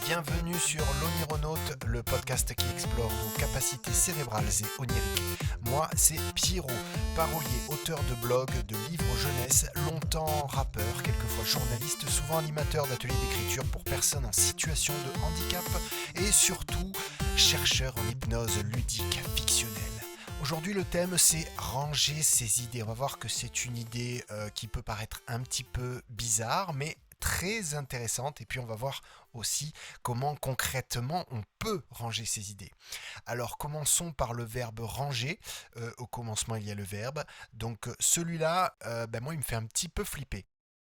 Bienvenue sur l'Onironaute, le podcast qui explore nos capacités cérébrales et oniriques. Moi, c'est Pierrot, parolier, auteur de blogs, de livres jeunesse, longtemps rappeur, quelquefois journaliste, souvent animateur d'ateliers d'écriture pour personnes en situation de handicap et surtout chercheur en hypnose ludique fictionnelle. Aujourd'hui, le thème, c'est ranger ses idées. On va voir que c'est une idée qui peut paraître un petit peu bizarre, mais très intéressante. Et puis, on va voir aussi comment concrètement on peut ranger ses idées. Alors, commençons par le verbe ranger. Au commencement, il y a le verbe. Donc, celui-là, moi, il me fait un petit peu flipper.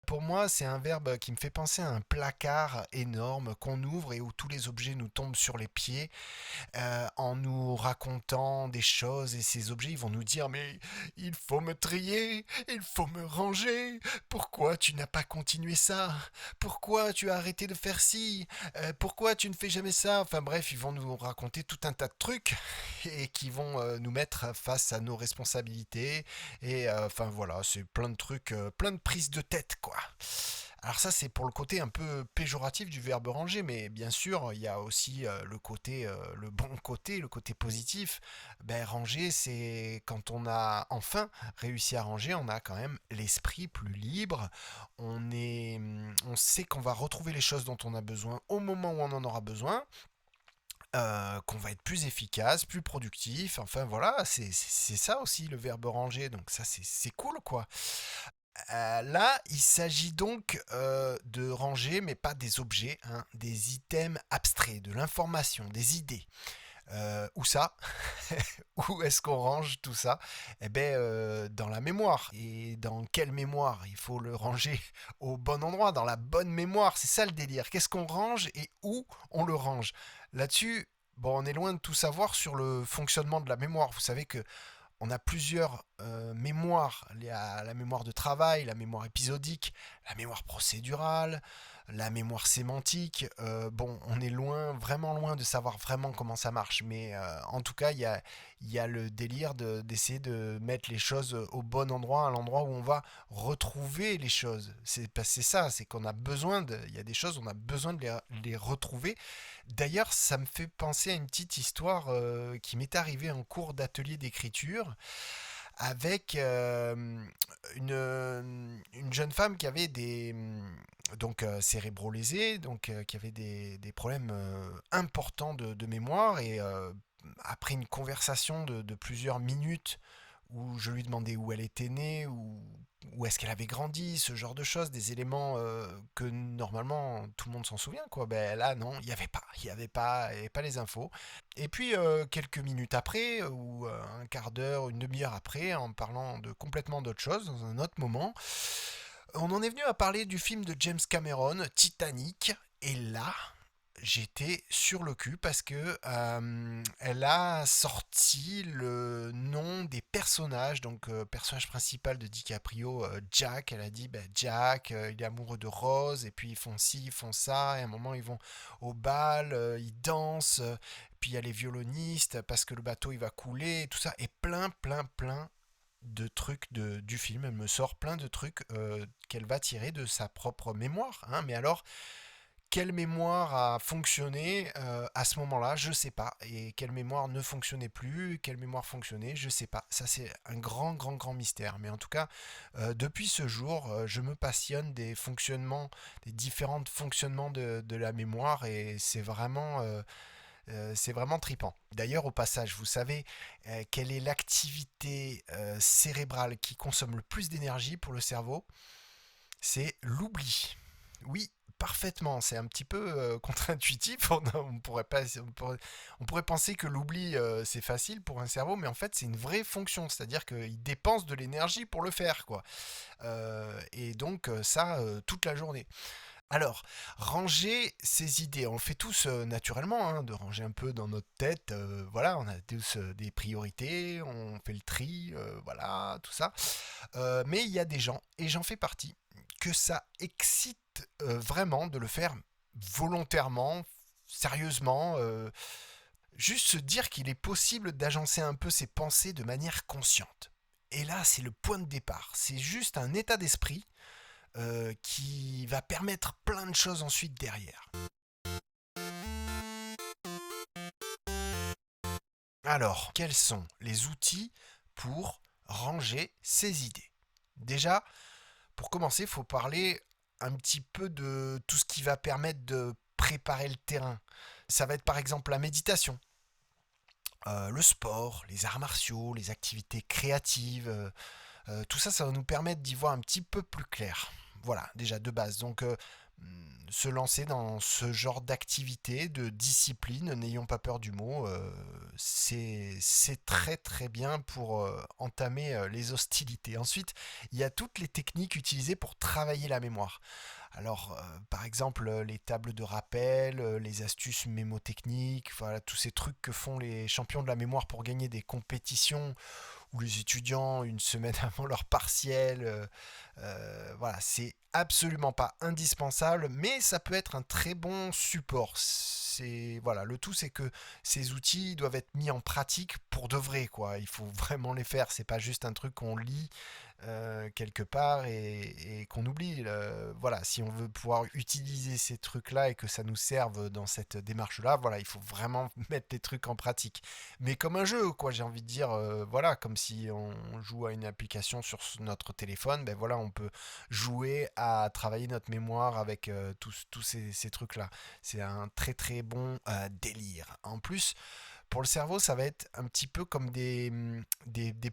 Pour moi, c'est un verbe qui me fait penser à un placard énorme qu'on ouvre et où tous les objets nous tombent sur les pieds en nous racontant des choses et ces objets ils vont nous dire mais il faut me trier, il faut me ranger, pourquoi tu n'as pas continué ça, pourquoi tu as arrêté de faire ci, pourquoi tu ne fais jamais ça, enfin bref ils vont nous raconter tout un tas de trucs et qui vont nous mettre face à nos responsabilités et enfin voilà c'est plein de trucs, plein de prises de tête quoi. Alors ça c'est pour le côté un peu péjoratif du verbe ranger, mais bien sûr il y a aussi le côté, le bon côté, le côté positif. Ranger c'est quand on a enfin réussi à ranger, on a quand même l'esprit plus libre. On sait qu'on va retrouver les choses dont on a besoin au moment où on en aura besoin. Qu'on va être plus efficace, plus productif, enfin voilà, c'est ça aussi le verbe ranger, donc ça c'est cool quoi. Là, il s'agit donc de ranger, mais pas des objets, hein, des items abstraits, de l'information, des idées. Où ça? Où est-ce qu'on range tout ça? Dans la mémoire. Et dans quelle mémoire? Il faut le ranger au bon endroit, dans la bonne mémoire. C'est ça le délire. Qu'est-ce qu'on range et où on le range? Là-dessus, bon, on est loin de tout savoir sur le fonctionnement de la mémoire. Vous savez que on a plusieurs mémoires. Il y a la mémoire de travail, la mémoire épisodique, la mémoire procédurale, la mémoire sémantique. On est loin, vraiment loin de savoir vraiment comment ça marche. Mais en tout cas, il y a le délire d'essayer de mettre les choses au bon endroit, à l'endroit où on va retrouver les choses. C'est ça, c'est qu'on a besoin de... Il y a des choses, on a besoin de les retrouver. D'ailleurs, ça me fait penser à une petite histoire qui m'est arrivée en cours d'atelier d'écriture avec une jeune femme qui avait des cérébro-lésés, qui avait des problèmes importants de mémoire et après une conversation de plusieurs minutes où je lui demandais où elle était née, où est-ce qu'elle avait grandi, ce genre de choses, des éléments que normalement tout le monde s'en souvient, quoi. Ben là, non, il y avait pas les infos. Et puis quelques minutes après, ou un quart d'heure, une demi-heure après, en parlant de complètement d'autre chose, dans un autre moment, on en est venu à parler du film de James Cameron, Titanic, et là, j'étais sur le cul parce que elle a sorti le nom des personnages, donc personnage principal de DiCaprio, Jack. Elle a dit Jack, il est amoureux de Rose, et puis ils font ci, ils font ça, et à un moment ils vont au bal, ils dansent, puis il y a les violonistes parce que le bateau il va couler, et tout ça, et plein de trucs du film. Elle me sort plein de trucs qu'elle va tirer de sa propre mémoire, hein. Mais alors, quelle mémoire a fonctionné à ce moment-là, je sais pas. Et quelle mémoire ne fonctionnait plus, quelle mémoire fonctionnait, je sais pas. Ça, c'est un grand mystère. Mais en tout cas, depuis ce jour, je me passionne des fonctionnements, des différents fonctionnements de la mémoire et c'est vraiment tripant. D'ailleurs, au passage, vous savez quelle est l'activité cérébrale qui consomme le plus d'énergie pour le cerveau? C'est l'oubli. Oui, parfaitement. C'est un petit peu contre-intuitif. On pourrait penser que l'oubli, c'est facile pour un cerveau, mais en fait, c'est une vraie fonction. C'est-à-dire qu'il dépense de l'énergie pour le faire, quoi. Et donc, ça, toute la journée. Alors, ranger ses idées, on le fait tous naturellement, hein, de ranger un peu dans notre tête. Voilà, on a tous des priorités, on fait le tri, voilà, tout ça. Mais il y a des gens, et j'en fais partie, que ça excite vraiment de le faire volontairement, sérieusement. Juste se dire qu'il est possible d'agencer un peu ses pensées de manière consciente. Et là, c'est le point de départ. C'est juste un état d'esprit qui va permettre plein de choses ensuite derrière. Alors, quels sont les outils pour ranger ses idées? Déjà, pour commencer, il faut parler un petit peu de tout ce qui va permettre de préparer le terrain. Ça va être par exemple la méditation, le sport, les arts martiaux, les activités créatives. Tout ça, ça va nous permettre d'y voir un petit peu plus clair. Voilà, déjà de base. Donc, se lancer dans ce genre d'activité, de discipline, n'ayons pas peur du mot, c'est très très bien pour entamer les hostilités. Ensuite, il y a toutes les techniques utilisées pour travailler la mémoire. Alors, par exemple, les tables de rappel, les astuces mémotechniques, voilà, tous ces trucs que font les champions de la mémoire pour gagner des compétitions ou les étudiants une semaine avant leur partiel. Voilà, c'est absolument pas indispensable, mais ça peut être un très bon support. C'est voilà, le tout c'est que ces outils doivent être mis en pratique pour de vrai, quoi. Il faut vraiment les faire. C'est pas juste un truc qu'on lit quelque part et qu'on oublie. Voilà, si on veut pouvoir utiliser ces trucs-là et que ça nous serve dans cette démarche-là, voilà, il faut vraiment mettre les trucs en pratique. Mais comme un jeu, quoi, j'ai envie de dire, voilà, comme si on joue à une application sur notre téléphone, ben voilà, on peut jouer à travailler notre mémoire avec tous ces trucs-là. C'est un très très bon délire. En plus, pour le cerveau, ça va être un petit peu comme des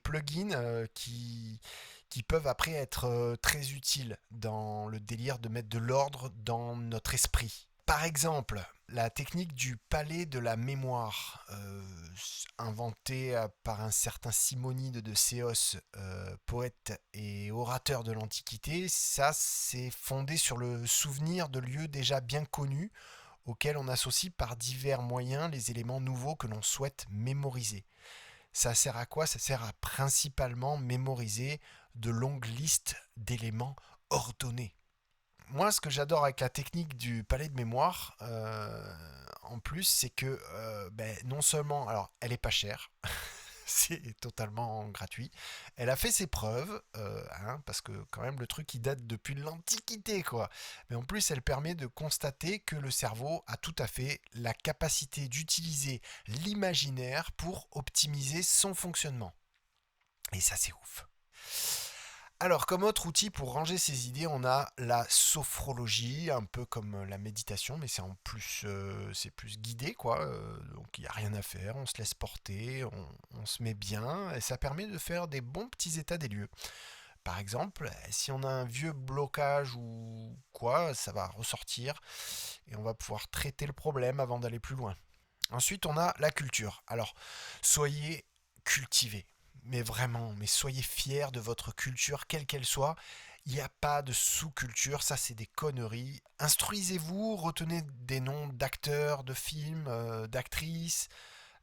plugins qui peuvent après être très utiles dans le délire de mettre de l'ordre dans notre esprit. Par exemple, la technique du palais de la mémoire, inventée par un certain Simonide de Céos, poète et orateur de l'Antiquité, ça c'est fondé sur le souvenir de lieux déjà bien connus auxquels on associe par divers moyens les éléments nouveaux que l'on souhaite mémoriser. Ça sert à quoi? Ça sert à principalement mémoriser de longues listes d'éléments ordonnés. Moi, ce que j'adore avec la technique du palais de mémoire, en plus, c'est que non seulement, alors, elle est pas chère, c'est totalement gratuit. Elle a fait ses preuves, parce que quand même le truc il date depuis l'Antiquité, quoi. Mais en plus, elle permet de constater que le cerveau a tout à fait la capacité d'utiliser l'imaginaire pour optimiser son fonctionnement. Et ça, c'est ouf. Alors, comme autre outil pour ranger ses idées, on a la sophrologie, un peu comme la méditation, mais c'est plus guidé, quoi. Donc, il n'y a rien à faire, on se laisse porter, on se met bien, et ça permet de faire des bons petits états des lieux. Par exemple, si on a un vieux blocage ou quoi, ça va ressortir et on va pouvoir traiter le problème avant d'aller plus loin. Ensuite, on a la culture. Alors, soyez cultivés. Mais vraiment, mais soyez fiers de votre culture, quelle qu'elle soit. Il n'y a pas de sous-culture, ça c'est des conneries. Instruisez-vous, retenez des noms d'acteurs, de films, d'actrices,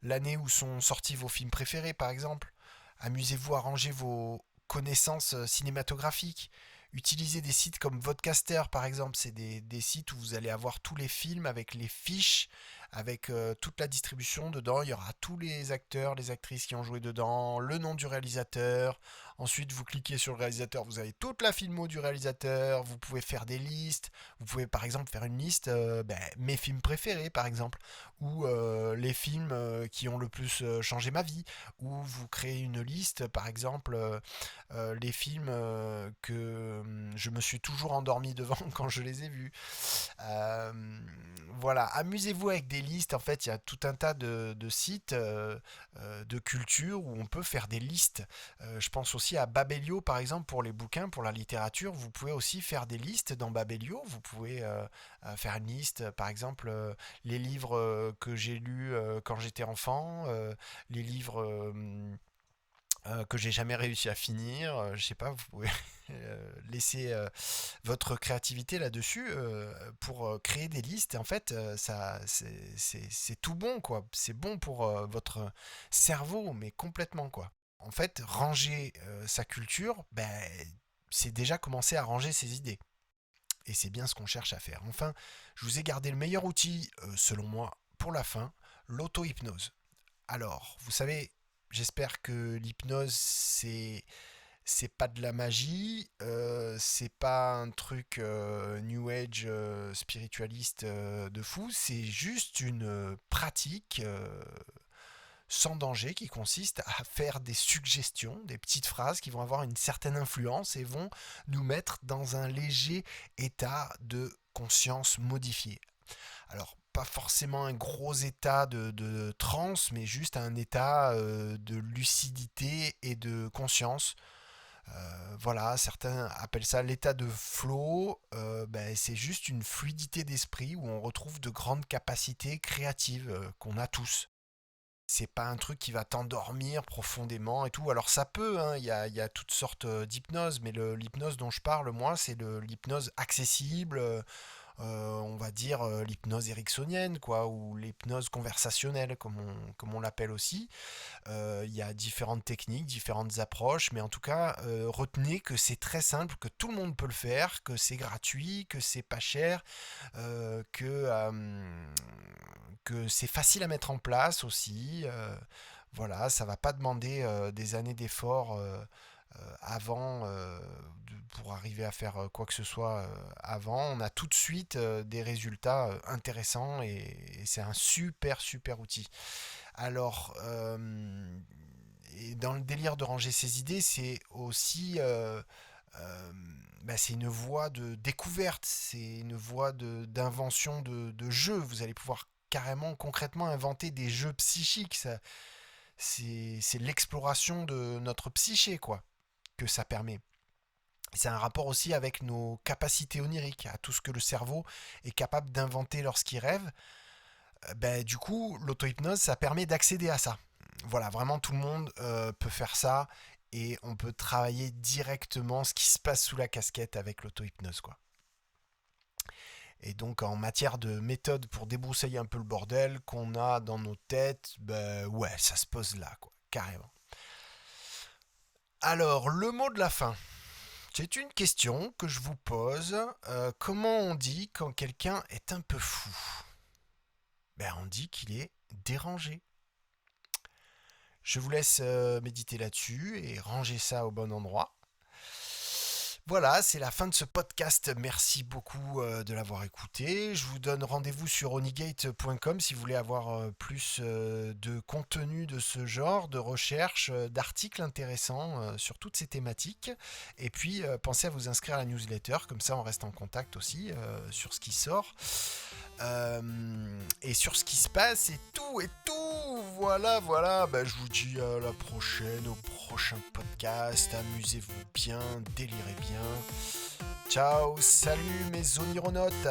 l'année où sont sortis vos films préférés par exemple. Amusez-vous à ranger vos connaissances cinématographiques. Utilisez des sites comme Vodcaster par exemple, c'est des sites où vous allez avoir tous les films avec les fiches, avec toute la distribution dedans. Il y aura tous les acteurs, les actrices qui ont joué dedans, le nom du réalisateur. Ensuite, vous cliquez sur le réalisateur, vous avez toute la filmo du réalisateur. Vous pouvez faire des listes. Vous pouvez par exemple faire une liste, mes films préférés par exemple, ou les films qui ont le plus changé ma vie, ou vous créez une liste par exemple les films que je me suis toujours endormi devant quand je les ai vus. Euh, voilà, amusez-vous avec des listes. En fait, il y a tout un tas de sites de culture où on peut faire des listes. Je pense aussi à Babelio, par exemple, pour les bouquins, pour la littérature. Vous pouvez aussi faire des listes dans Babelio. Vous pouvez faire une liste, par exemple, les livres que j'ai lus quand j'étais enfant, les livres que j'ai jamais réussi à finir. Je sais pas, vous pouvez laisser votre créativité là-dessus pour créer des listes. Et en fait, ça, c'est tout bon, quoi. C'est bon pour votre cerveau, mais complètement, quoi. En fait, ranger sa culture, c'est déjà commencer à ranger ses idées. Et c'est bien ce qu'on cherche à faire. Enfin, je vous ai gardé le meilleur outil, selon moi, pour la fin, l'auto-hypnose. Alors, vous savez, j'espère que l'hypnose, c'est pas de la magie, c'est pas un truc New Age spiritualiste de fou, c'est juste une pratique sans danger qui consiste à faire des suggestions, des petites phrases qui vont avoir une certaine influence et vont nous mettre dans un léger état de conscience modifié. Alors, pas forcément un gros état de transe, mais juste un état de lucidité et de conscience. Voilà, certains appellent ça l'état de flow. C'est juste une fluidité d'esprit où on retrouve de grandes capacités créatives qu'on a tous. C'est pas un truc qui va t'endormir profondément et tout. Alors ça peut, hein, il y a toutes sortes d'hypnose, mais l'hypnose dont je parle, moi, c'est l'hypnose accessible, on va dire l'hypnose ericksonienne, quoi, ou l'hypnose conversationnelle, comme on l'appelle aussi. Il y a différentes techniques, différentes approches, mais en tout cas, retenez que c'est très simple, que tout le monde peut le faire, que c'est gratuit, que c'est pas cher, que c'est facile à mettre en place aussi. Voilà, ça va pas demander des années d'effort avant pour arriver à faire quoi que ce soit avant. On a tout de suite des résultats intéressants et c'est un super super outil. Alors, et dans le délire de ranger ses idées, c'est aussi c'est une voie de découverte, c'est une voie d'invention de jeux. Vous allez pouvoir carrément, concrètement inventer des jeux psychiques. C'est l'exploration de notre psyché, quoi, que ça permet. C'est un rapport aussi avec nos capacités oniriques, à tout ce que le cerveau est capable d'inventer lorsqu'il rêve. Du coup, l'auto-hypnose, ça permet d'accéder à ça. Voilà, vraiment tout le monde peut faire ça et on peut travailler directement ce qui se passe sous la casquette avec l'auto-hypnose, quoi. Et donc en matière de méthode pour débroussailler un peu le bordel qu'on a dans nos têtes, ouais, ça se pose là, quoi, carrément. Alors, le mot de la fin. C'est une question que je vous pose. Comment on dit quand quelqu'un est un peu fou? On dit qu'il est dérangé. Je vous laisse méditer là-dessus et ranger ça au bon endroit. Voilà, c'est la fin de ce podcast. Merci beaucoup de l'avoir écouté. Je vous donne rendez-vous sur onigate.com si vous voulez avoir plus de contenu de ce genre, de recherches, d'articles intéressants sur toutes ces thématiques. Et puis, pensez à vous inscrire à la newsletter, comme ça on reste en contact aussi sur ce qui sort. Et sur ce qui se passe et tout. Voilà. Je vous dis à la prochaine, au prochain podcast. Amusez-vous bien, délirez bien. Ciao, salut mes onironautes.